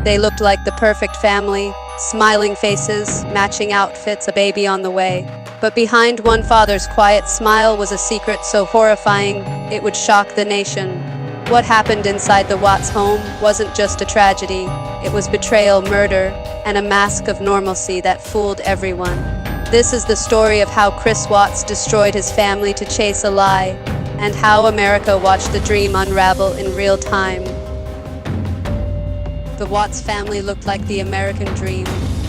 They looked like the perfect family, smiling faces, matching outfits, a baby on the way. But behind one father's quiet smile was a secret so horrifying it would shock the nation. What happened inside the Watts home wasn't just a tragedy. It was betrayal, murder, and a mask of normalcy that fooled everyone. This is the story of how Chris Watts destroyed his family to chase a lie, and how America watched the dream unravel in real time. The Watts family looked like the American dream.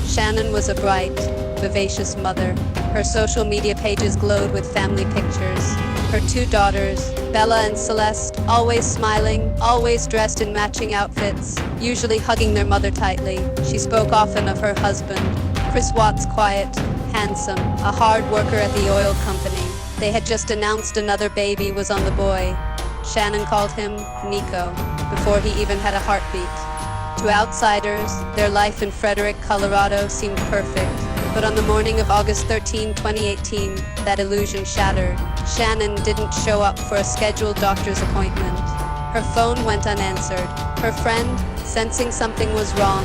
Shanann was a bright, vivacious mother. Her social media pages glowed with family pictures. Her two daughters, Bella and Celeste, always smiling, always dressed in matching outfits, usually hugging their mother tightly. She spoke often of her husband, Chris Watts, quiet, handsome, a hard worker at the oil company. They had just announced another baby was on the boy. Shanann called him Nico, before he even had a heartbeat. To outsiders, their life in Frederick, Colorado seemed perfect. But on the morning of August 13, 2018, that illusion shattered. Shanann didn't show up for a scheduled doctor's appointment. Her phone went unanswered. Her friend, sensing something was wrong,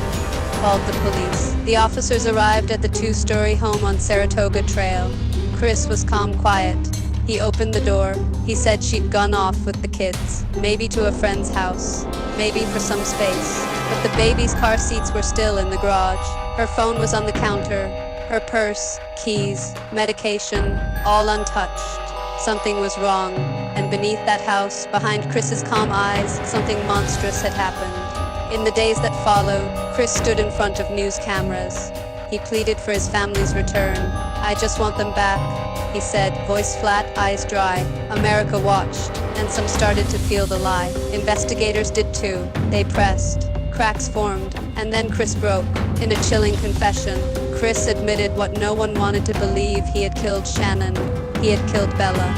called the police. The officers arrived at the two-story home on Saratoga Trail. Chris was calm, quiet. He opened the door. He said she'd gone off with the kids, maybe to a friend's house, maybe for some space. But the baby's car seats were still in the garage. Her phone was on the counter. Her purse, keys, medication, all untouched. Something was wrong, and beneath that house, behind Chris's calm eyes, something monstrous had happened. In the days that followed, Chris stood in front of news cameras. He pleaded for his family's return. "I just want them back," he said, voice flat, eyes dry. America watched, and some started to feel the lie. Investigators did too. They pressed. Cracks formed, and then Chris broke. In a chilling confession, Chris admitted what no one wanted to believe. He had killed Shanann. He had killed Bella.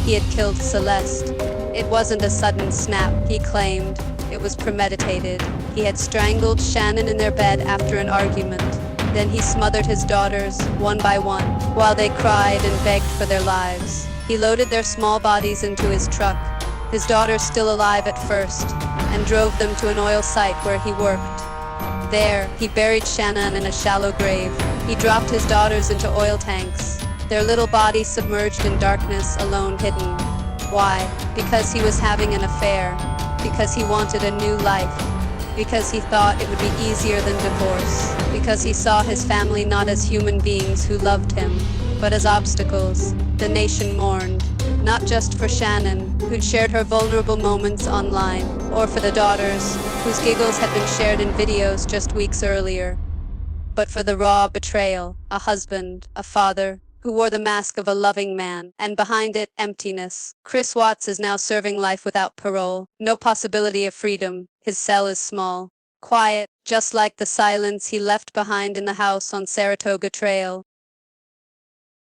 He had killed Celeste. It wasn't a sudden snap, he claimed. It was premeditated. He had strangled Shanann in their bed after an argument. Then he smothered his daughters, one by one, while they cried and begged for their lives. He loaded their small bodies into his truck, his daughters still alive at first, and drove them to an oil site where he worked. There, he buried Shanann in a shallow grave. He dropped his daughters into oil tanks, their little bodies submerged in darkness, alone, hidden. Why? Because he was having an affair. Because he wanted a new life. Because he thought it would be easier than divorce. Because he saw his family not as human beings who loved him, but as obstacles. The nation mourned, not just for Shanann, who'd shared her vulnerable moments online, or for the daughters, whose giggles had been shared in videos just weeks earlier, but for the raw betrayal, a husband, a father, who wore the mask of a loving man, and behind it, emptiness. Chris Watts is now serving life without parole, no possibility of freedom. His cell is small, quiet, just like the silence he left behind in the house on Saratoga Trail.